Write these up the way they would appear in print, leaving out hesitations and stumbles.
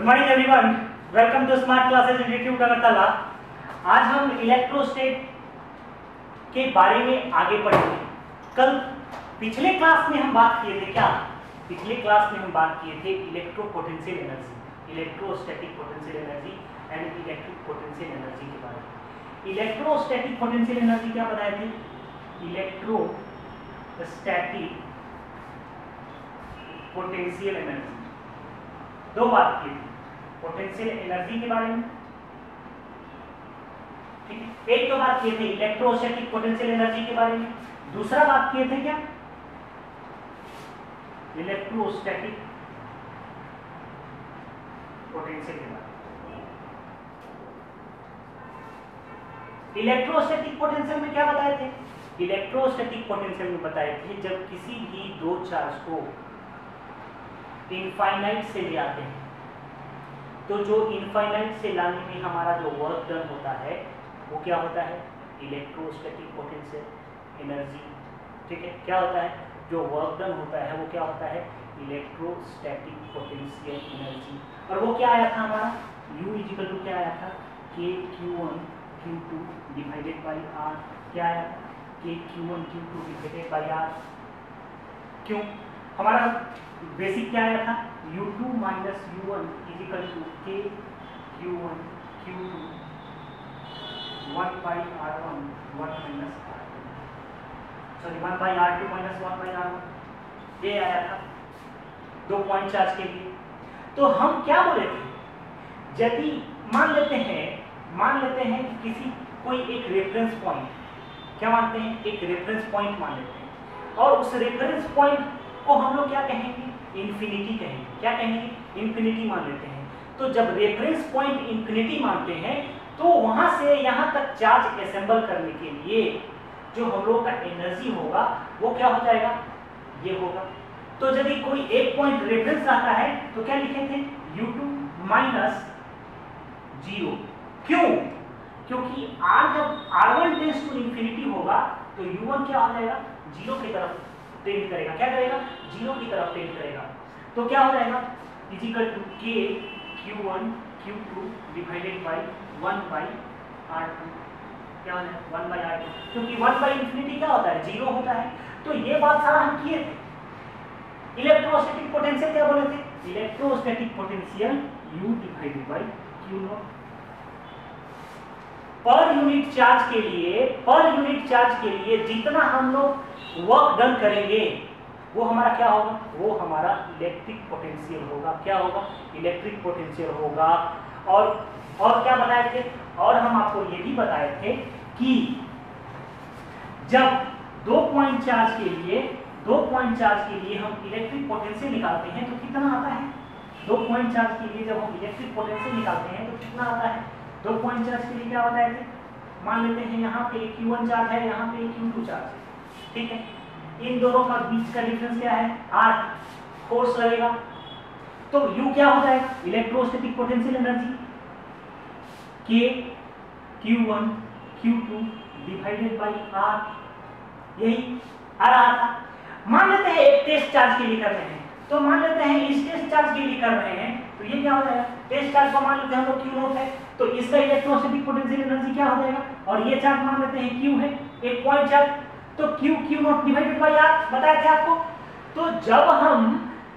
Good morning everyone, welcome to smart classes institute Agartala. आज हम इलेक्ट्रोस्टेट के बारे में आगे बढ़ेंगे। कल पिछले क्लास में हम बात किए थे पिछले क्लास में हम बात किए थे electro potential energy, electrostatic potential energy and electric potential energy के बारे में। इलेक्ट्रोस्टैटिक पोटेंशियल एनर्जी क्या बताए थे? इलेक्ट्रोस्टैटिक पोटेंशियल एनर्जी दो बात की थी, पोटेंशियल एनर्जी के बारे में, ठीक है। एक तो बात किए थे इलेक्ट्रोस्टैटिक पोटेंशियल एनर्जी के बारे में, दूसरा बात किए थे क्या? इलेक्ट्रोस्टैटिक पोटेंशियल के बारे में। इलेक्ट्रोस्टैटिक पोटेंशियल में क्या बताए थे? इलेक्ट्रोस्टैटिक पोटेंशियल में बताए थे जब किसी भी दो चार्ज को इनफाइनाइट से ले आते हैं तो जो इनफाइनाइट से लाने में हमारा जो वर्क डन होता है वो क्या होता है? इलेक्ट्रोस्टैटिक पोटेंशियल एनर्जी, ठीक है। क्या होता है? जो वर्क डन होता है वो क्या होता है? Electrostatic potential energy. और वो क्या आया था हमारा? U इक्वल टू क्या आया था? K Q1 Q2 divided by R। क्या आया था? K Q1 Q2 divided by R। क्यों? हमारा बेसिक क्या आया था? U2 minus U1 equal to K Q1 Q2 1 by R1 1 minus R2, sorry 1 by R2 minus 1 by R1, ये आया था दो पॉइंट चार्ज के लिए। तो हम क्या बोले थे? यदि मान लेते हैं कि किसी कोई एक रेफरेंस पॉइंट, क्या मानते हैं? एक रेफरेंस पॉइंट मान लेते हैं और उस रेफरेंस पॉइंट को हम लोग क्या कहेंगे? इन्फिनिटी कहेंगे। क्या कहेंगे? इन्फिनिटी मान लेते हैं। तो जब रेफरेंस पॉइंट इन्फिनिटी मानते हैं तो वहां से यहां तक चार्ज असेंबल करने के लिए जो हम लोग का एनर्जी होगा वो क्या हो जाएगा? ये होगा। तो यदि कोई एक पॉइंट रेफरेंस आता है तो क्या लिखे थे? U2 minus 0। क्यों? क्योंकि R जब R1 टेंड्स टू इन्फिनिटी होगा तो U1 क्या हो जाएगा? 0 की तरफ टेंड करेगा। क्या करेगा? 0 की तरफ टेंड करेगा। तो क्या हो जाएगा? Equal to K Q1 Q2 divided by 1 by R2। क्या हो जाएगा? 1 बाई R2, क्योंकि 1 बाई इन्फिनिटी क्या होता है? 0 होता है। तो ये बात सारा हम किए थे। इलेक्ट्रोस्टैटिक पोटेंशियल क्या बोले थे? Electrostatic potential U divided by Q0। Per unit charge के लिए जितना हम लोग वर्क डन करेंगे वो हमारा क्या होगा? वो हमारा इलेक्ट्रिक पोटेंशियल होगा। क्या होगा? इलेक्ट्रिक पोटेंशियल होगा। और क्या बताए थे? और हम आपको ये भी बताए थे कि जब दो पॉइंट चार्ज के लिए हम इलेक्ट्रिक पोटेंशियल निकालते हैं तो कितना आता है? दो पॉइंट चार्ज के लिए जब हम इलेक्ट्रिक पोटेंशियल निकालते हैं तो कितना आता है? दो पॉइंट चार्ज के लिए क्या बताए थे? मान लेते हैं यहाँ पे Q1 चार्ज है, यहाँ पे Q2 चार्ज है, ठीक है। इन दोनों का बीच का डिफरेंस क्या है? R, फोर्स लगेगा। तो U क्या हो जाएगा? Electrostatic potential energy K Q1 Q2 divided by R, यही आ रहा था। मान लेते हैं एक टेस्ट चार्ज के लिए कर रहे हैं, तो मान लेते हैं इस टेस्ट चार्ज के लिए कर रहे हैं तो ये क्या हो जाएगा? टेस्ट चार्ज को मान लेते हैं हम लोग Q0 है, तो इसका इलेक्ट्रोस्टैटिक पोटेंशियल एनर्जी क्या हो जाएगा? और ये चार्ज मान लेते हैं Q है, एक पॉइंट चार्ज, तो Q0 डिवाइडेड बाई R बताया थे आपको। तो जब हम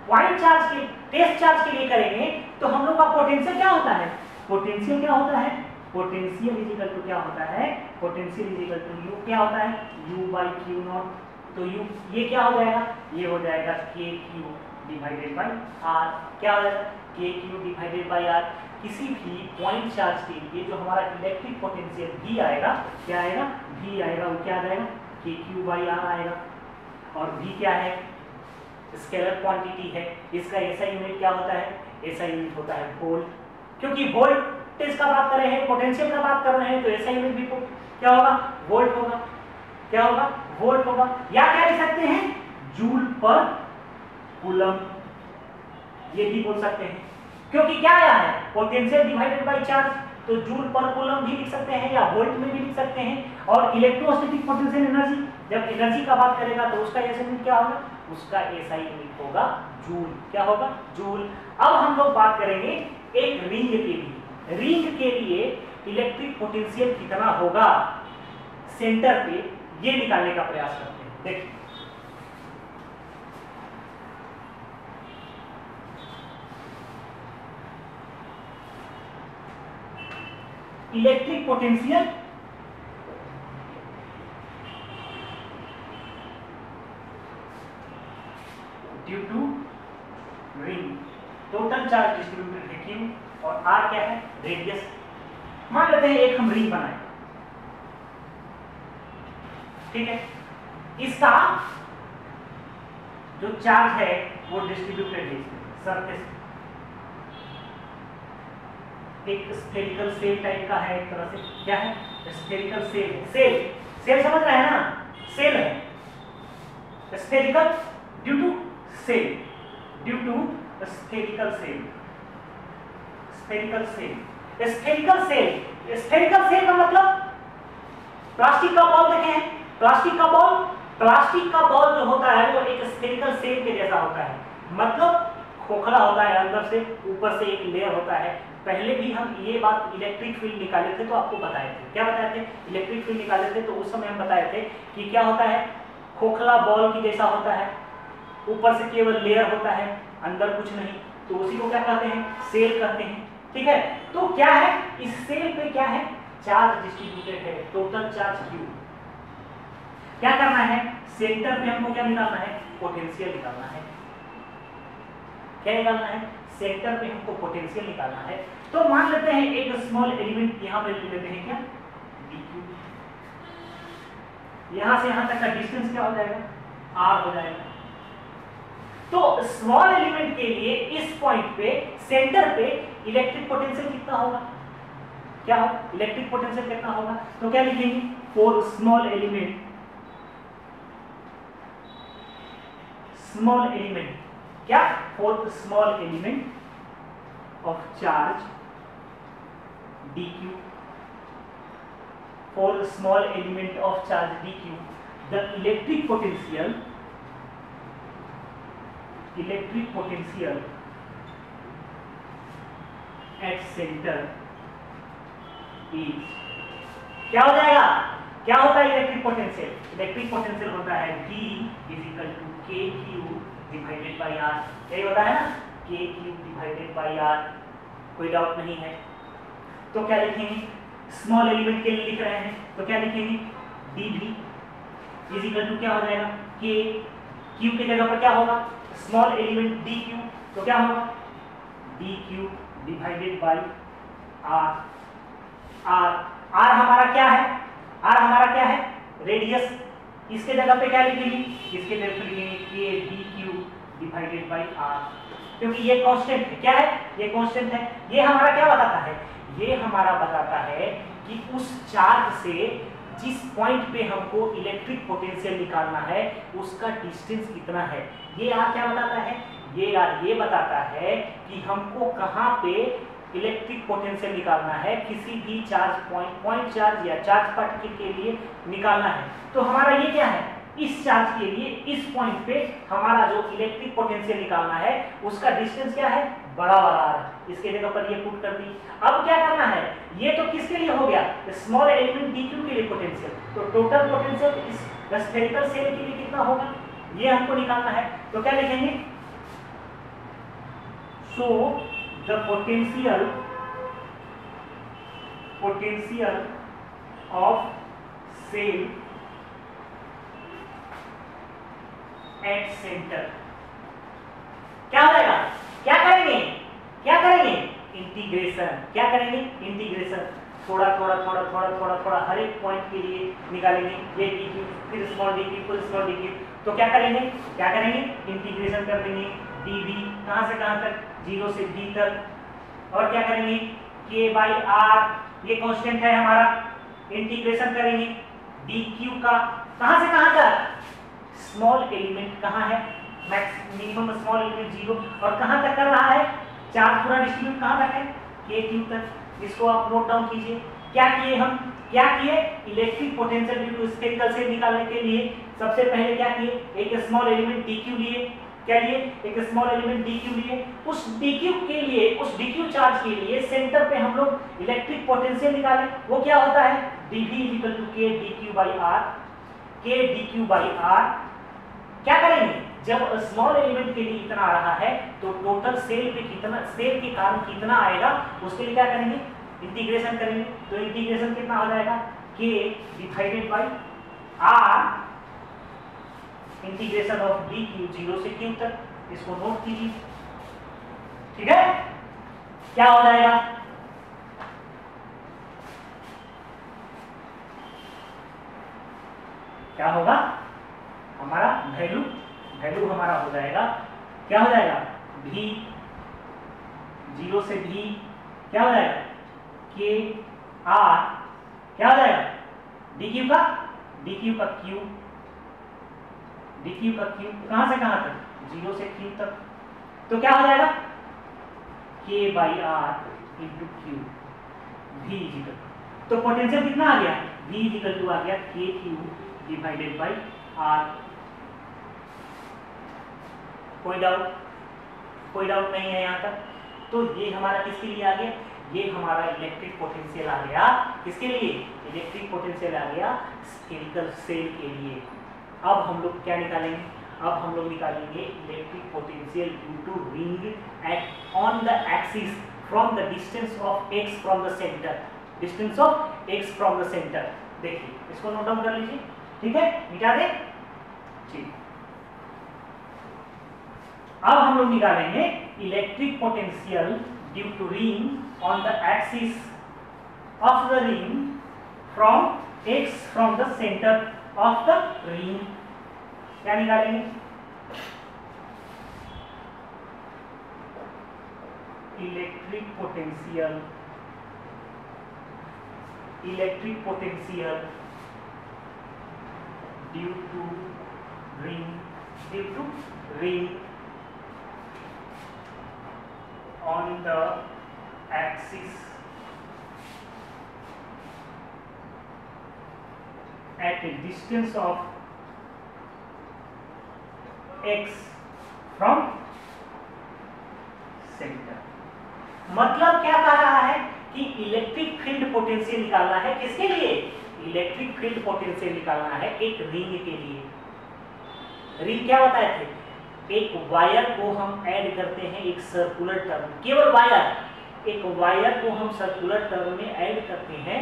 पॉइंट चार्ज के टेस्ट चार्ज के लिए करेंगे तो हम लोग का पोटेंशियल क्या होता है? पोटेंशियल क्या होता है? पोटेंशियल इक्वल टू क्या होता है? पोटेंशियल इक्वल टू U क्या होता है? U by Q0। तो U ये क्या हो जाएगा? ये हो जाएगा KQ डिवाइडेड बाई R। क्या हो जाएगा? KQ divided by R। किसी भी पॉइंट चार्ज के लिए जो हमारा इलेक्ट्रिक पोटेंशियल V आएगा, क्या आएगा? V आएगा, वो क्या आ जाएगा? KQ बाई R आएगा। और V क्या है? स्केलर क्वांटिटी है। इसका SI यूनिट क्या होता है? SI यूनिट होता है वोल्ट। क्योंकि वोल्टेज का बात कर रहे हैं, पोटेंशियल का बात कर रहे हैं, तो SI यूनिट भी क्या होगा? वोल्ट होगा। क्या होगा? वोल्ट होगा। या क्या लिख सकते हैं? जूल पर कूलम, ये भी बोल सकते हैं। क्योंकि क्या आया है? पोटेंशियल डिवाइडेड बाय चार्ज, तो जूल पर कूलम भी लिख सकते हैं या वोल्ट में भी लिख सकते हैं। और इलेक्ट्रोस्टैटिक पोटेंशियल एनर्जी, जब एनर्जी का बात करेगा तो उसका SI यूनिट क्या होगा? उसका SI यूनिट होगा जूल। क्या होगा? जूल। अब हम लोग बात करेंगे एक रिंग के लिए इलेक्ट्रिक पोटेंशियल कितना होगा सेंटर पे, ये निकालने का प्रयास करते हैं। देखिए electric potential due to ring, total charge distributed है Q, और R क्या है, रेडियस। मान लेते हैं एक हम रिंग बनाए, ठीक है, इसका जो चार्ज है वो डिस्ट्रीब्यूटेड है सरफेस, एक स्फेरिकल सेल टाइप का है, एक तरह से क्या है, स्फेरिकल सेल। सेल समझ रहे हैं ना, सेल है spherical due to shell, due to spherical shell, spherical shell, spherical shell. Spherical shell का मतलब प्लास्टिक का बॉल देखे हैं, प्लास्टिक का बॉल जो होता है वो एक स्फेरिकल सेल के जैसा होता है, मतलब खोखला होता है, अंदर से ऊपर से एक लेयर होता है। पहले भी हम ये बात इलेक्ट्रिक फील्ड निकाले थे तो आपको बताए थे, क्या बताए थे, इलेक्ट्रिक फील्ड निकाले थे तो उस समय हम बताए थे कि क्या होता है, खोखला बॉल की जैसा होता है, ऊपर से केवल लेयर होता है, अंदर कुछ नहीं, तो उसी को क्या कहते हैं, सेल कहते हैं, ठीक है। तो क्या है, इस सेल पे क्या है, चार्ज डिस्ट्रीब्यूटेड है, टोटल चार्ज Q। क्या करना है, सेंटर पे हमको क्या निकालना है, पोटेंशियल निकालना है। क्या निकालना है, सेंटर पे हमको पोटेंशियल निकालना है। तो मान लेते हैं एक स्मॉल एलिमेंट यहां पे ले लेते हैं, क्या, dq, यहां से यहां तक का डिस्टेंस क्या हो जाएगा, r हो जाएगा। तो स्मॉल एलिमेंट के लिए इस पॉइंट पे सेंटर पे इलेक्ट्रिक पोटेंशियल कितना होगा, क्या हो, इलेक्ट्रिक पोटेंशियल कितना होगा, तो क्या लिखेंगे, फॉर स्मॉल एलिमेंट क्या, for small element of charge dq, for small element of charge dq, the electric potential at centre is, क्या हो जाएगा, क्या होता है इलेक्ट्रिक पोटेंशियल, इलेक्ट्रिक पोटेंशियल होता है V equal to KQ divided by R, यही होता है ना, KQ डिवाइडेड बाई R, कोई डाउट नहीं है। तो क्या लिखेंगे, स्मॉल एलिमेंट के लिए लिख रहे हैं तो क्या लिखेंगे, dV इक्वल टू क्या हो जाएगा, K, Q की जगह पर क्या होगा, स्मॉल एलिमेंट dq, तो क्या होगा, dq divided by r। r हमारा क्या है, r हमारा क्या है, रेडियस, इसके जगह पे क्या लिखेंगे, इसके जगह पे लिखेंगे k dq divided by r, क्योंकि ये कांस्टेंट है, क्या है, ये कांस्टेंट है। ये हमारा क्या बताता है, ये हमारा बताता है कि उस चार्ज से जिस पॉइंट पे हमको इलेक्ट्रिक पोटेंशियल निकालना है उसका डिस्टेंस कितना है। ये आर क्या बताता है, ये आर ये बताता है कि हमको कहाँ पे इलेक्ट्रिक पोटेंशियल निकालना है, किसी भी चार्ज पॉइंट चार्ज या चार्ज पार्टिकल के लिए निकालना है। तो हमारा ये क्या है, इस चार्ज के लिए इस पॉइंट पे हमारा जो इलेक्ट्रिक पोटेंशियल निकालना है उसका डिस्टेंस क्या है, बड़ा वाला आर, इसके जगह पर ये पुट कर दी। अब क्या करना है, ये तो किसके लिए हो गया, स्मॉल एलिमेंट dq के लिए पोटेंशियल, तो टोटल पोटेंशियल इस स्फेरिकल सेल के लिए कितना होगा ये हमको निकालना है। तो क्या लिखेंगे, so the potential of shell at centre क्या हो जाएगा, क्या करेंगे इंटीग्रेशन, क्या करेंगे इंटीग्रेशन, थोड़ा थोड़ा हर एक पॉइंट के लिए निकालेंगे, ये dq फिर स्मॉल dq, तो क्या करेंगे इंटीग्रेशन कर देंगे, dv कहां से कहां तक, 0 से b तक, और क्या करेंगे k बाई r, ये कांस्टेंट है हमारा, इंटीग्रेशन करेंगे dq का कहां से कहां तक, स्मॉल एलिमेंट कहां है, मिनिमम स्मॉल एलिमेंट 0, और कहां तक कर रहा है, चार्ज पूरा डिस्ट्रीब्यूट कहां तक है, KQ तक। इसको आप नोट डाउन कीजिए। क्या किए electric potential due to spherical shell निकालने के लिए सबसे पहले क्या किए, एक स्मॉल एलिमेंट dq लिए, क्या लिए? एक स्मॉल एलिमेंट dq लिए। उस dq के लिए, उस dq चार्ज के लिए सेंटर पे हम लोग इलेक्ट्रिक पोटेंशियल निकालें। वो क्या होता है? dv equal to k dq by r, k dq by r। क्या करेंगे? जब स्मॉल एलिमेंट के लिए इतना आ रहा है तो टोटल सेल पे कितना, सेल के कारण कितना आएगा उसके लिए क्या करेंगे? इंटीग्रेशन करेंगे। तो इंटीग्रेशन कितना हो जाएगा? k divided by r integration of dq 0 से q तक। इसको नोट कीजिए, ठीक है? क्या हो जाएगा? क्या होगा? हमारा वैल्यू हमारा हो जाएगा, क्या हो जाएगा? v 0 से v क्या हो जाएगा? k r क्या हो जाएगा? dq का q कहां से कहां तक? 0 से q तक। तो क्या हो जाएगा? k by r into q v equal, तो पोटेंशियल कितना आ गया? v इक्वल टू आ गया k q divided by r। कोई डाउट नहीं है यहाँ तक? तो ये हमारा किसके लिए आ गया? ये हमारा इलेक्ट्रिक पोटेंशियल आ गया। किसके लिए? इलेक्ट्रिक पोटेंशियल आ गया स्फेरिकल सेल के लिए। अब हम लोग क्या निकालेंगे? अब हम लोग निकालेंगे electric potential due to ring at on the axis from the distance of x from the centre, distance of x from the centre. देखिए इसको नोट डाउन कर लीजिए, ठीक है? मिटा दे, ठीक। अब हम लोग निकालेंगे electric potential due to ring on the axis of the ring from x from the centre of the ring. क्या निकालेंगे? Electric potential due to ring on the axis at a distance of x from center। मतलब क्या कह रहा है कि electric field potential निकालना है। किसके लिए? इलेक्ट्रिक फील्ड पोटेंशियल निकालना है एक रिंग के लिए। रिंग क्या बताए थे? एक वायर को हम ऐड करते हैं एक सर्कुलर टर्म, केवल वायर, एक वायर को हम सर्कुलर टर्म में ऐड करते हैं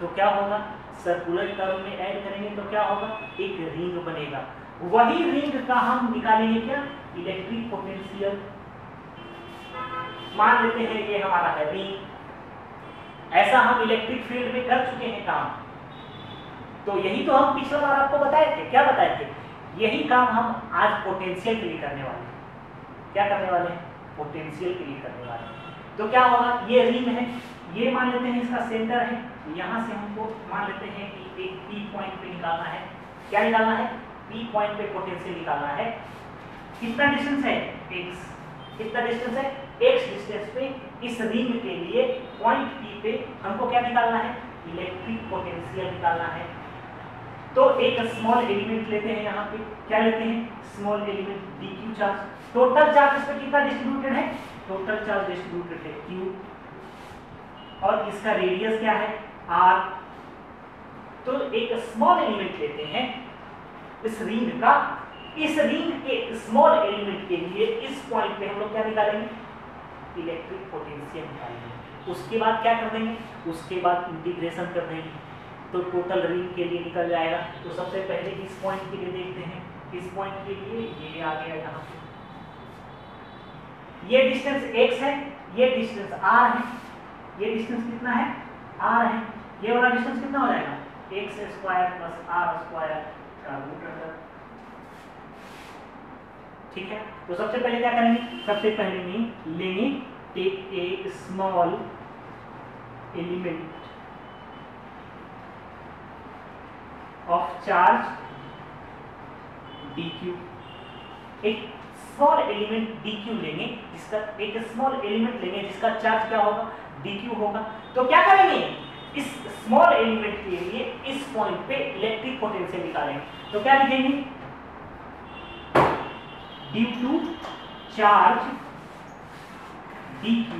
तो क्या होगा? सर्कुलर टर्म में ऐड करेंगे तो क्या होगा? एक रिंग बनेगा। वही रिंग का हम निकालेंगे क्या? Electric potential. मान लेते हैं ये हमारा है रिंग। ऐसा हम इलेक्ट्रिक फील्ड में कर चुके हैं काम। तो यही तो हम पिछला बार आपको बताए थे। क्या बताए थे? यही काम हम आज पोटेंशियल के लिए करने वाले हैं। क्या करने वाले हैं? पोटेंशियल के लिए करने वाले हैं। तो क्या होगा? ये रिंग है, ये मान लेते हैं इसका सेंटर है। यहाँ से हमको मान लेते हैं कि एक P पॉइंट पे निकालना है। क्या निकालना है? P पॉइंट पे पोटेंशियल निकालना है। कितना डिस्टेंस है? x। कितना डिस्टेंस है? x डिस्टेंस पे इस रिंग के लिए पॉइंट P पे हमको क्या निकालना है? इलेक्ट्रिक पोटेंशियल निकालना है। तो एक स्मॉल एलिमेंट लेते हैं, यहाँ पे क्या लेते हैं? Small element dq charge. Total charge इस पे कितना डिस्ट्रीब्यूटेड है? टोटल चार्ज डिस्ट्रीब्यूटेड है q, और इसका रेडियस क्या है? r। तो एक स्मॉल एलिमेंट लेते हैं इस रिंग का। इस रिंग के स्मॉल एलिमेंट के लिए इस पॉइंट पे हम लोग क्या निकालेंगे? इलेक्ट्रिक पोटेंशियल निकालेंगे। उसके बाद क्या कर देंगे? उसके बाद इंटीग्रेशन कर देंगे तो टोटल रिंग के लिए निकल जाएगा। तो सबसे पहले इस पॉइंट के लिए देखते हैं। इस पॉइंट के लिए ये आ गया यहाँ पे, ये डिस्टेंस x है, ये डिस्टेंस r है। ये डिस्टेंस कितना है? r है। ये वाला डिस्टेंस कितना हो जाएगा? x square plus r square का रूट अंडर। ठीक है? तो सबसे पहले क्या करेंगे? सबसे पहले में लेंगे take a small element of charge dq। एक स्मॉल एलिमेंट dq लेंगे, जिसका एक स्मॉल एलिमेंट लेंगे जिसका चार्ज क्या होगा? dq होगा। तो क्या करेंगे? इस स्मॉल एलिमेंट के लिए इस पॉइंट पे इलेक्ट्रिक पोटेंशियल निकालेंगे। तो क्या लिखेंगे? Due to charge dq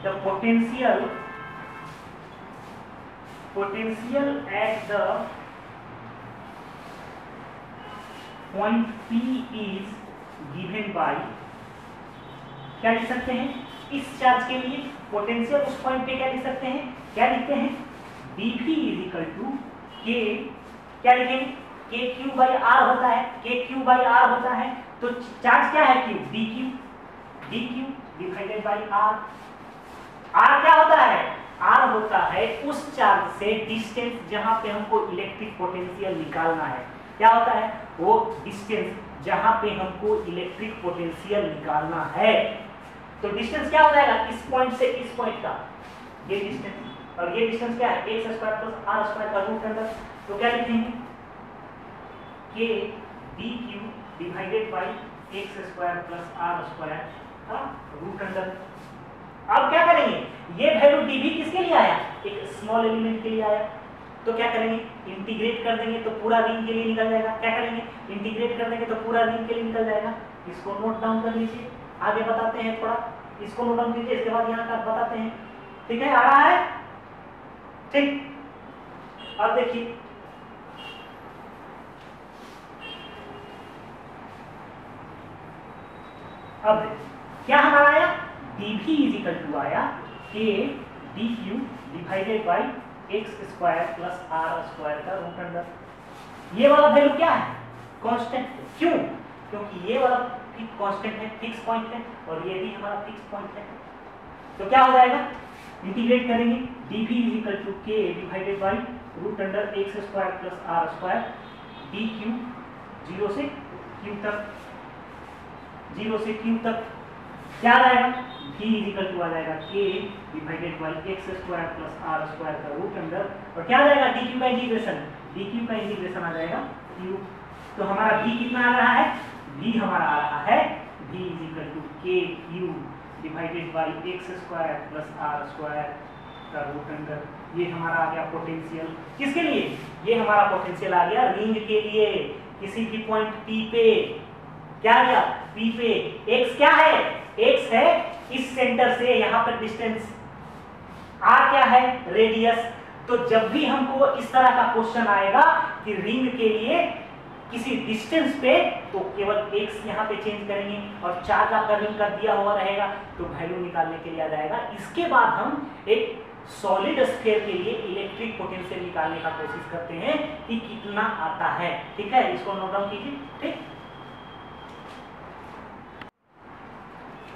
the potential at the point P is given by, क्या लिख सकते हैं इस चार्ज के लिए पोटेंशियल उस पॉइंट पे क्या लिख सकते हैं, क्या लिखते हैं dp is equal to k, क्या लिखेंगे k क्यू बाई आर होता है, k क्यू बाई आर होता है, तो चार्ज क्या है q, dq divided by r. R क्या होता है, आर होता है उस चार्ज से डिस्टेंस जहां पे हमको इलेक्ट्रिक पोटेंशियल निकालना है, क्या होता है वो डिस्टेंस जहां पे हमको इलेक्ट्रिक पोटेंशियल निकालना है। तो डिस्टेंस क्या हो जाएगा इस पॉइंट से इस पॉइंट का, ये डिस्टेंस, और ये डिस्टेंस क्या है x square plus r square का रूट अंडर, तो क्या लिखेंगे k dq divided by x square plus r square का रूट अंडर। अब क्या करेंगे, ये वैल्यू dv किसके लिए आया, एक स्मॉल एलिमेंट के लिए आया, तो क्या करेंगे इंटीग्रेट कर देंगे तो पूरा रिंग के लिए निकल जाएगा, क्या करेंगे इंटीग्रेट कर देंगे तो पूरा रिंग के लिए निकल जाएगा। इसको नोट डाउन कर लीजिए, आगे बताते हैं थोड़ा, इसको नोट डाउन कीजिए, इसके बाद यहाँ का बताते हैं, ठीक है आ रहा है ठीक। अब देखिए अब क्या हमारा आया dv इज इक्वल टू आया k dq divided by x square plus r square का रूट अंडर। ये वाला वैल्यू क्या है कांस्टेंट, क्यों, क्योंकि ये वाला कांस्टेंट है, फिक्स पॉइंट है, और ये भी हमारा फिक्स पॉइंट है, तो क्या हो जाएगा इंटीग्रेट करेंगे dv is equal to k divided by root under x square plus r square dq 0 से q तक, 0 से q तक क्या आ जाएगा v इज इक्वल टू आ जाएगा k divided by x square plus r square का रूट अंडर, और क्या आ जाएगा dq का इंटीग्रेशन आ जाएगा q। तो हमारा v कितना आ रहा है, v हमारा आ रहा है v is equal to k q divided by x square plus r square का रूट अंडर। ये हमारा आ गया पोटेंशियल, किसके लिए, ये हमारा पोटेंशियल आ गया रिंग के लिए, किसी भी पॉइंट p पे, क्या आ गया p पे, x क्या है, x है इस सेंटर से यहाँ पर डिस्टेंस, r क्या है रेडियस। तो जब भी हमको इस तरह का क्वेश्चन आएगा कि रिंग के लिए किसी डिस्टेंस पे, तो केवल x यहाँ पे चेंज करेंगे और चार्ज आपका रिंग का दिया हुआ रहेगा, तो वैल्यू निकालने के लिए आ जाएगा। इसके बाद हम एक सॉलिड स्फीयर के लिए इलेक्ट्रिक पोटेंशियल निकालने का कोशिश करते हैं कि कितना आता है, ठीक है, इसको नोट डाउन कीजिए ठीक।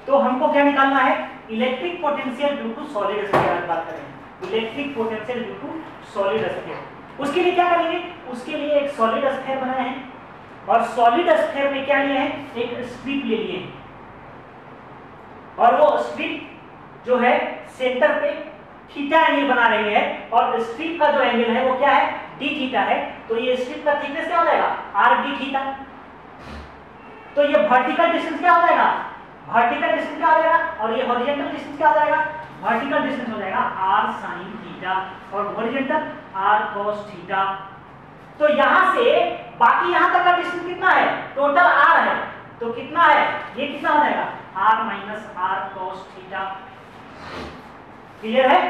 तो हमको क्या निकालना है, electric potential due to solid sphere की बात करेंगे, electric potential due to solid sphere. उसके लिए क्या करेंगे, उसके लिए एक सॉलिड स्फीयर बनाए हैं, और सॉलिड स्फीयर में क्या लिए हैं, एक स्ट्रिप ले लिए हैं, और वो स्ट्रिप जो है सेंटर पे थीटा एंगल बना रही है, और स्ट्रिप का जो एंगल है वो क्या है डी थीटा है, तो ये स्ट्रिप का थिकनेस क्या हो जाएगा आर डी थीटा। तो ये वर्टिकल डिस्टेंस क्या हो जाएगा, वर्टिकल डिस्टेंस क्या हो जाएगा, और ये हॉरिजॉन्टल डिस्टेंस क्या हो जाएगा, वर्टिकल डिस्टेंस हो जाएगा r sin थीटा, और हॉरिजॉन्टल r cos थीटा। तो यहां से बाकी यहां तक का डिस्टेंस कितना है, टोटल r है, तो कितना है, ये कितना हो जाएगा r minus r cos theta. Clear है।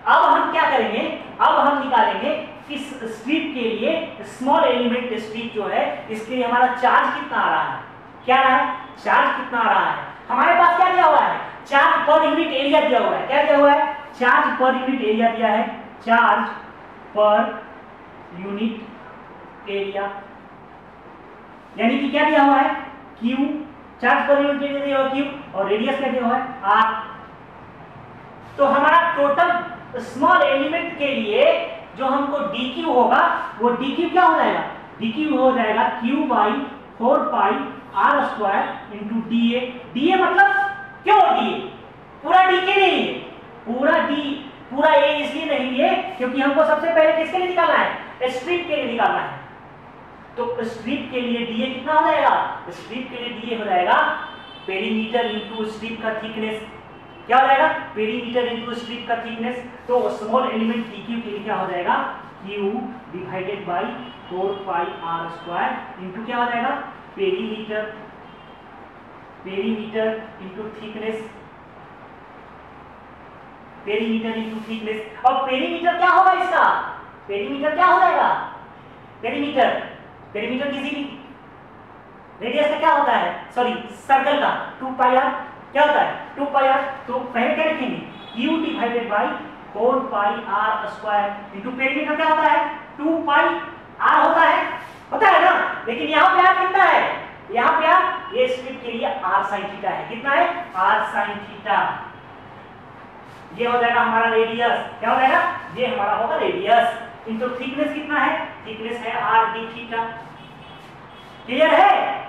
अब हम क्या करेंगे, अब हम निकालेंगे इस स्ट्रिप के लिए, स्मॉल एलिमेंट स्ट्रिप जो है, इसके लिए हमारा चार्ज कितना आ रहा है, क्या रहा है चार्ज कितना आ रहा है। हमारे पास क्या दिया हुआ है, चार्ज पर यूनिट एरिया दिया हुआ है, क्या दिया हुआ है, चार्ज पर यूनिट एरिया दिया है, चार्ज पर यूनिट एरिया, यानी कि क्या दिया हुआ है Q, charge per unit area दिया हुआ Q, और रेडियस क्या दिया हुआ है R। तो हमारा टोटल स्मॉल एलिमेंट के लिए जो हमको dq होगा, वो dq क्या हो जाएगा, dq हो जाएगा q by 4 pi r square into dA। dA मतलब क्यों dA, पूरा d के लिए, पूरा a इसलिए नहीं है क्योंकि हमको सबसे पहले किसके लिए निकालना है, स्ट्रिप के लिए निकालना है। तो स्ट्रिप के लिए dA कितना हो जाएगा, स्ट्रिप के लिए dA हो जाएगा पेरीमीटर इंटू स्ट्रिप का थिकनेस, क्या हो जाएगा पेरीमीटर इंटू स्ट्रिप का थिकनेस। तो स्मॉल एलिमेंट dq के लिए क्या हो जाएगा q divided by 4 pi r square into क्या हो जाएगा perimeter, perimeter into thickness, perimeter into thickness. और पेरीमीटर क्या होगा इसका, पेरीमीटर क्या हो जाएगा, पेरीमीटर, पेरीमीटर किसी भी रेडियस का क्या होता है, सॉरी सर्कल का 2 पाई आर क्या होता है, 2 पाई आर। तो पहले क्या लिखेंगे, q divided by 4 pi are square into perimeter क्या होता है, 2 पाई आर होता है ना। लेकिन यहाँ पे आर कितना है, यहाँ पे आर ये स्ट्रिप के लिए आर साइन थीटा है, कितना है, आर साइन थीटा। ये हो जाएगा हमारा रेडियस, क्या हो जाएगा, ये हमारा होगा रेडियस इंटू थिकनेस, कितना है, थिकनेस है आर डी थीटा। क्लियर है।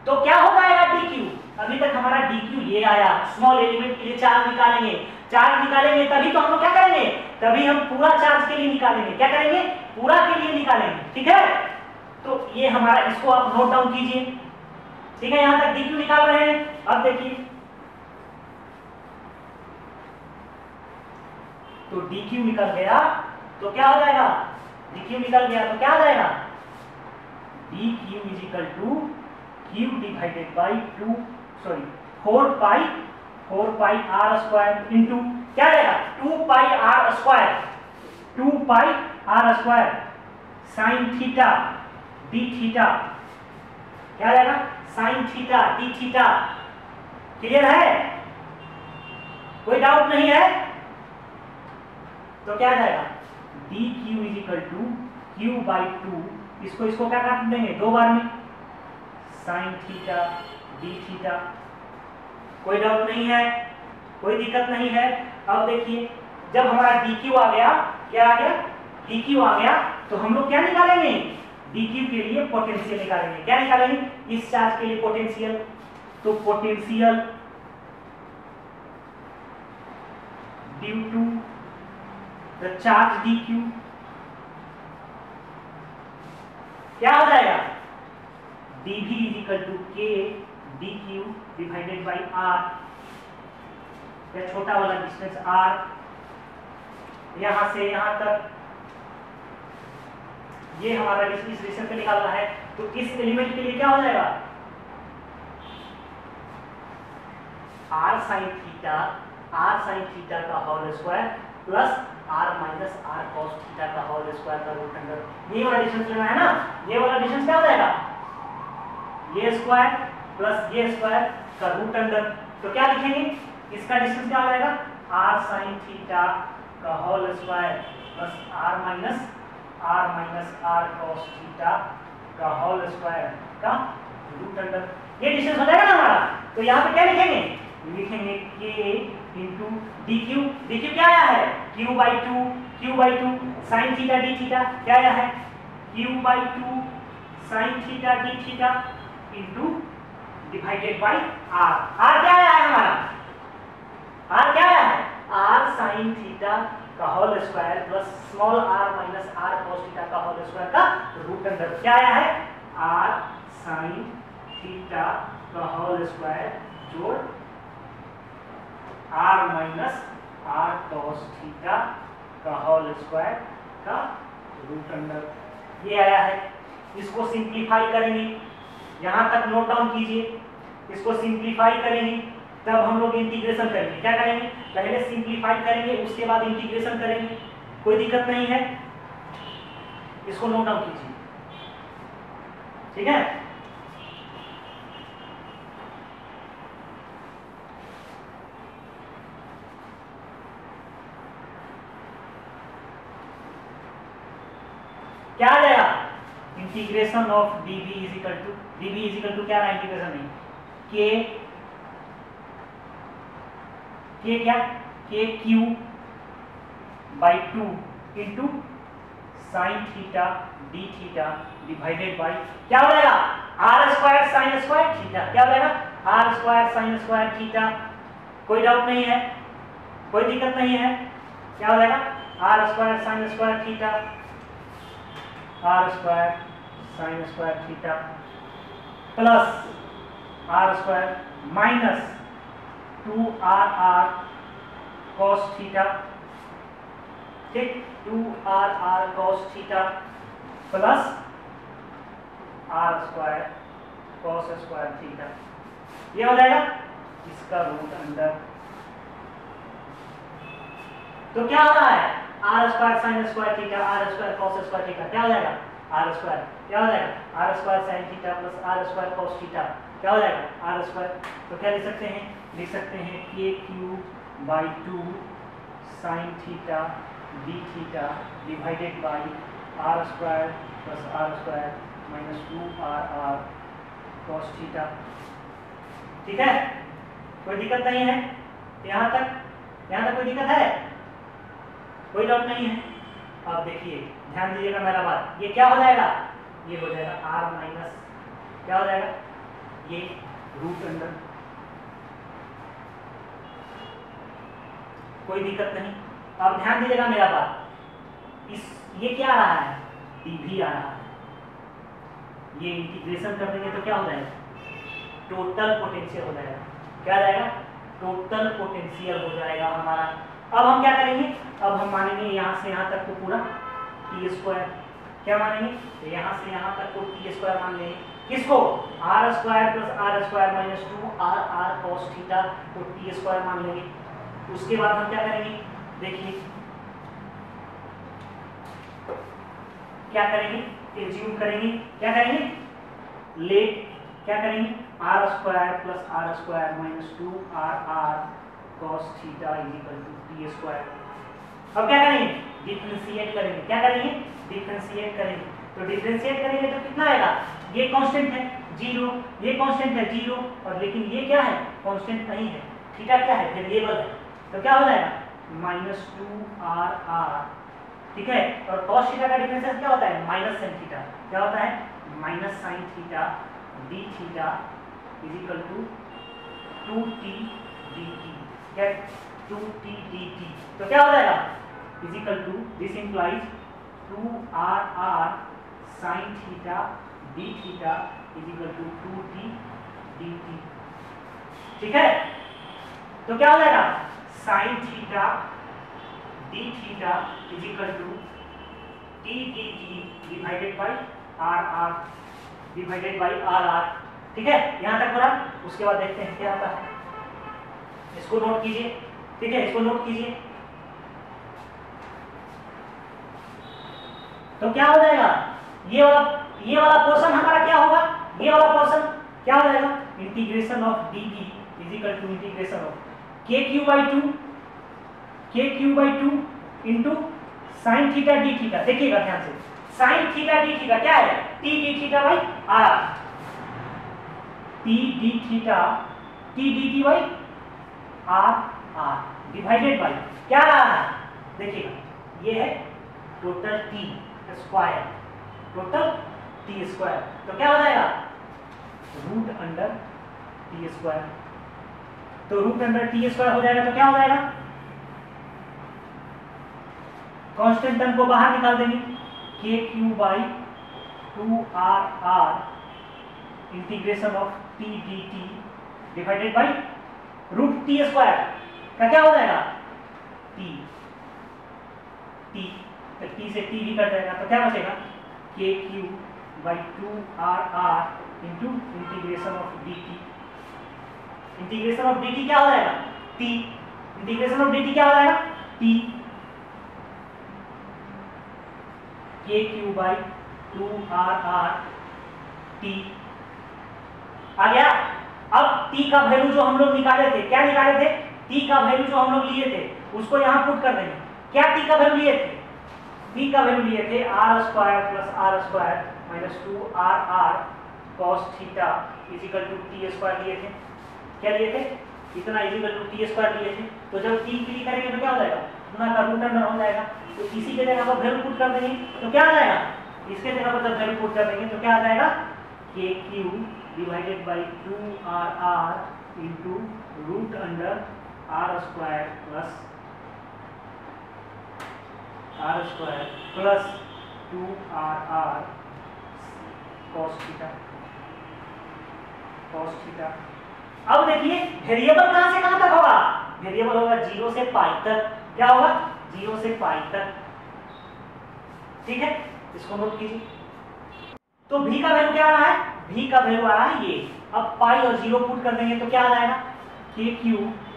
तो क्या हो जाएगा dq, अभी तक हमारा dq ये आया, स्मॉल एलिमेंट के लिए चार्ज निकालेंगे, चार्ज निकालेंगे तभी तो हम लोग क्या करेंगे, तभी हम पूरा चार्ज के लिए निकालेंगे, क्या करेंगे, पूरा के लिए निकालेंगे, ठीक है। तो ये हमारा, इसको आप नोट डाउन कीजिए, ठीक है। यहां तक dq निकाल रहे हैं। अब देखिए, तो dq निकल गया तो क्या हो जाएगा, dq निकल गया तो क्या हो जाएगा, dq is equal to q divided by 4 pi are square into क्या आएगा, 2 pi are square, 2 pi are square sine theta D theta, क्या आएगा, sine theta D theta. Clear है, कोई डाउट नहीं है। तो क्या आ जाएगा, dq is equal to q by 2, इसको क्या काट देंगे 2 बार में, साइन थीटा डी थीटा। कोई डाउट नहीं है, कोई दिक्कत नहीं है। अब देखिए, जब हमारा dq आ गया, क्या आ गया, dq आ गया, तो हम लोग क्या निकालेंगे, dq के लिए पोटेंशियल निकालेंगे, क्या निकालेंगे, इस चार्ज के लिए पोटेंशियल। तो potential due to the charge dq क्या हो जाएगा, dv is equal to k dq divided by r, या छोटा वाला डिस्टेंस r, यहां से यहां तक ये हमारा डिस्टेंस डिस्टेंस पे निकालना है। तो इस एलिमेंट के लिए क्या हो जाएगा, r sin थीटा का whole square plus r minus r cos theta का होल स्क्वायर का रूट अंडर, ये वाला डिस्टेंस लेना है ना, ये वाला डिस्टेंस क्या हो जाएगा, ये स्क्वायर प्लस ये स्क्वायर का रूट अंडर। तो क्या लिखेंगे, इसका डिस्टेंस क्या हो जाएगा, r sin थीटा का whole square plus r minus r cos theta का होल स्क्वायर का रूट अंडर, ये डिस्टेंस हो जाएगा ना हमारा। तो यहाँ पे क्या लिखेंगे, लिखेंगे k इंटू dq, dq क्या आया है, q by 2 sine theta D theta, क्या आया है, q by 2 sine theta D theta into divided by r क्या आया है हमारा, r क्या आया है, r साइन थीटा का whole square plus small r minus r cos theta का होल स्क्वायर का रूट अंडर, क्या आया है, r साइन थीटा का होल स्क्वायर जोड़ r minus r cos theta का होल स्क्वायर का रूट अंडर, ये आया है। इसको सिंप्लीफाई करेंगे, यहां तक नोट डाउन कीजिए, इसको सिंप्लीफाई करेंगे तब हम लोग इंटीग्रेशन करेंगे, क्या करेंगे, पहले सिंप्लीफाई करेंगे उसके बाद इंटीग्रेशन करेंगे, कोई दिक्कत नहीं है। इसको नोट डाउन कीजिए, ठीक है। क्या आ जाएगा, integration of dv is equal to क्या, इंटीग्रेशन नहीं, k क्या, k q by 2 into sine theta D theta divided by क्या हो जाएगा, r square sine square theta, क्या हो जाएगा, r square sine square theta. कोई डाउट नहीं है, कोई दिक्कत नहीं है। क्या हो जाएगा, r square sine square theta, r square sine square theta plus r square minus 2r cos theta, ठीक, 2r cos theta plus r square cos square theta, ये हो जाएगा इसका रूट अंडर, तो क्या हो रहा है r square sine square theta r square cos square theta, क्या हो जाएगा आर स्क्वायर, क्या हो जाएगा r square sine theta plus r square cos theta, क्या हो जाएगा आर स्क्वायर। तो क्या लिख सकते हैं, लिख सकते हैं k cube by 2 sine theta D theta divided by r square plus r square minus 2 r r cos theta. ठीक है, कोई दिक्कत नहीं है यहाँ तक, यहाँ तक कोई दिक्कत है, कोई डाउट नहीं है। अब देखिए ध्यान दीजिएगा मेरा बात, ये क्या हो जाएगा, ये हो जाएगा आर माइनस, क्या हो जाएगा ये रूट अंडर, कोई दिक्कत नहीं। अब ध्यान दीजिएगा मेरा बात, इस ये क्या आ रहा है डीवी आ रहा है, ये इंटीग्रेशन कर देंगे तो क्या हो जाएगा टोटल पोटेंशियल हो जाएगा, क्या आ जाएगा टोटल पोटेंशियल हो जाएगा हमारा। अब हम क्या करेंगे, अब हम मानेंगे यहाँ से यहाँ तक को पूरा टी स्क्वायर, क्या मानेंगे तो यहाँ से यहाँ तक को टी स्क्वायर मान लेंगे, किसको r square plus r square minus 2 r r cos theta को टी स्क्वायर मान लेंगे। उसके बाद हम क्या करेंगे, देखिए क्या करेंगे एज्यूम करेंगे, क्या करेंगे लेट, क्या करेंगे r square plus r square minus 2 r r cos theta is equal to t square. अब क्या करेंगे डिफरेंशिएट करेंगे, क्या करेंगे डिफरेंशिएट करेंगे, तो डिफरेंशिएट करेंगे तो कितना आएगा, ये कांस्टेंट है 0, ये कांस्टेंट है 0 और लेकिन ये क्या है कांस्टेंट नहीं है, थीटा क्या है वेरिएबल है, तो क्या हो जाएगा माइनस 2 आर आर। ठीक है, और कॉस थीटा का डिफरेंशियल क्या होता है माइनस साइन थीटा, क्या होता है minus sine theta D theta is equal to 2t dt, क्या 2t dt, तो क्या हो जाएगा is equal to this implies 2r sine theta D theta is equal to 2t dt। ठीक है, तो क्या हो जाएगा sine theta D theta is equal to t dt divided by r divided by r। ठीक है, यहाँ तक पूरा। उसके बाद देखते हैं क्या आता है, इसको नोट कीजिए। ठीक है, इसको नोट कीजिए। तो क्या हो जाएगा ये वाला पोर्शन हमारा क्या होगा, ये वाला पोर्शन क्या हो जाएगा integration of dv is equal to integration of k q by 2 into sine theta D theta. देखिएगा ध्यान से, साइन थीटा डी थीटा क्या है t D theta by r, t D theta t dt by r r divided by क्या रहा है, देखिएगा ये है total t square, total t square, तो क्या हो जाएगा रूट अंडर t स्क्वायर। तो रूट अंडर t स्क्वायर हो जाएगा तो क्या हो जाएगा कांस्टेंट टर्म को बाहर निकाल देंगे, k q by 2r integration of t dt divided by root t square का क्या हो जाएगा t तो t से t भी कट जाएगा तो क्या बचेगा k q by 2r into integration of dt। Integration of dt क्या हो जाएगा t, इंटीग्रेशन ऑफ dt क्या हो जाएगा t k q by 2r t आ गया। अब t का वैल्यू जो हम लोग निकाले थे, क्या निकाले थे t का वैल्यू जो हम लोग लिए थे उसको यहाँ पुट कर देंगे। क्या t का वैल्यू लिए थे, t का वैल्यू लिए थे r square plus r square minus 2r cos theta is equal to t square लिए थे। क्या लिए थे इतना is equal to t square लिए थे। तो जब t क्लिक करेंगे तो क्या हो जाएगा उतना का रूट अंडर हो जाएगा, तो इसी के जगह पर वैल्यू पुट कर देंगे तो क्या आ जाएगा, इसके जगह पर जब वैल्यू पुट कर देंगे तो क्या आ जाएगा k q divided by 2r into root under r square plus 2r cos theta. अब देखिए वेरिएबल कहां से कहां तक होगा, वेरिएबल होगा 0 से पाई तक। क्या होगा 0 से पाई तक। ठीक है, इसको नोट कीजिए। तो v का वैल्यू क्या आ रहा है V का वैल्यू आ रहा है ये। अब पाई और 0 पुट कर देंगे तो क्या आ जाएगा, KQ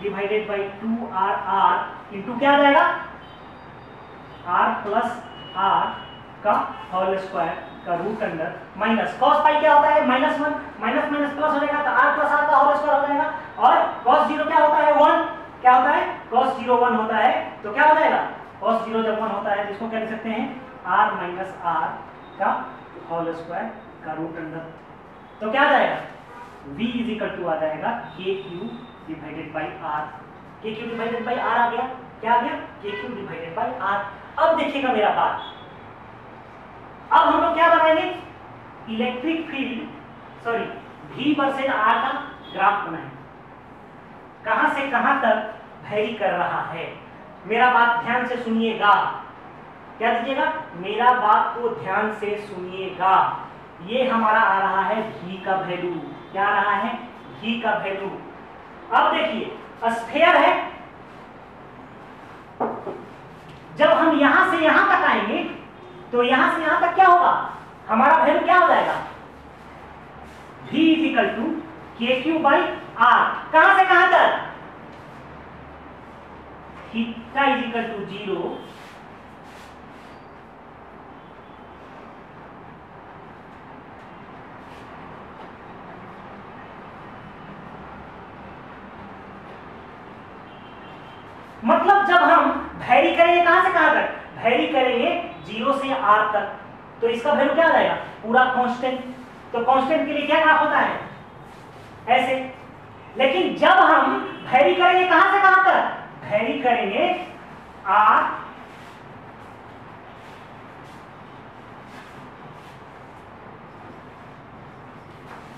divided by 2RR into क्या आ जाएगा, R प्लस R का होल स्क्वायर का root under minus cos pi क्या होता है -1, माइनस माइनस प्लस हो जाएगा तो R प्लस R का होल स्क्वायर हो जाएगा, और cos 0 क्या होता है 1, क्या होता है cos 0 1 होता है, तो क्या हो जाएगा cos 0 जब 1 होता है तो इसको क्या लिख सकते हैं R माइनस R का होल स्क्वायर का रूट अंडर, तो क्या आ जाएगा V इज इक्वल टू आ जाएगा KQ divided by R, KQ divided by R आ गया, क्या आ गया KQ डिवाइडेड बाई R। अब देखिएगा मेरा बात, अब हम लोग क्या बनाएंगे, electric field sorry V versus R का ग्राफ बनाएंगे, कहां से कहां तक वेरी कर रहा है। मेरा बात ध्यान से सुनिएगा, क्या दीजिएगा, मेरा बात को ध्यान से सुनिएगा। ये हमारा आ रहा है V का वैल्यू, क्या आ रहा है V का वैल्यू। अब देखिए स्फीयर है, जब हम यहां से यहां तक आएंगे तो यहां से यहां तक क्या होगा, हमारा वैल्यू क्या हो जाएगा V is equal to KQ by R, कहां से कहां तक, थीटा इज इक्वल टू 0 मतलब जब हम वैरी करेंगे कहां से कहां तक, वैरी करेंगे 0 से R तक, तो इसका वैल्यू क्या आ जाएगा पूरा कांस्टेंट, तो कांस्टेंट के लिए क्या ग्राफ होता है ऐसे। लेकिन जब हम वैरी करेंगे कहां से कहां तक, वैरी करेंगे R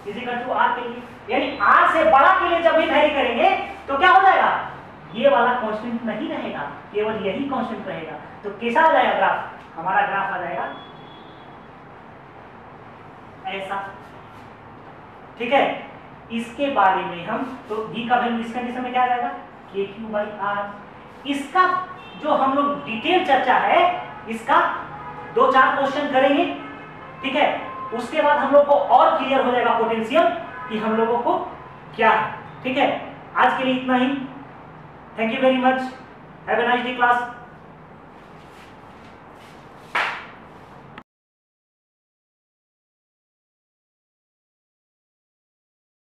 is equal to R के लिए, यानी R से बड़ा के लिए जब भी वैरी करेंगे तो क्या हो जाएगा, ये वाला कांस्टेंट नहीं रहेगा, केवल यही कांस्टेंट रहेगा। तो कैसा आ जाएगा ग्राफ, हमारा ग्राफ आ जाएगा ऐसा, ठीक है। इसके बारे में हम तो V का वैल्यू इस कंडीशन में क्या आ जाएगा KQ बाई R। इसका जो हम लोग डिटेल चर्चा है, इसका 2-4 क्वेश्चन करेंगे, ठीक है। उसके बाद हम लोग को और क्लियर हो जाएगा पोटेंशियल कि हम लोगों को क्या है, ठीक है। आज के लिए इतना ही, thank you very much, have a nice day class.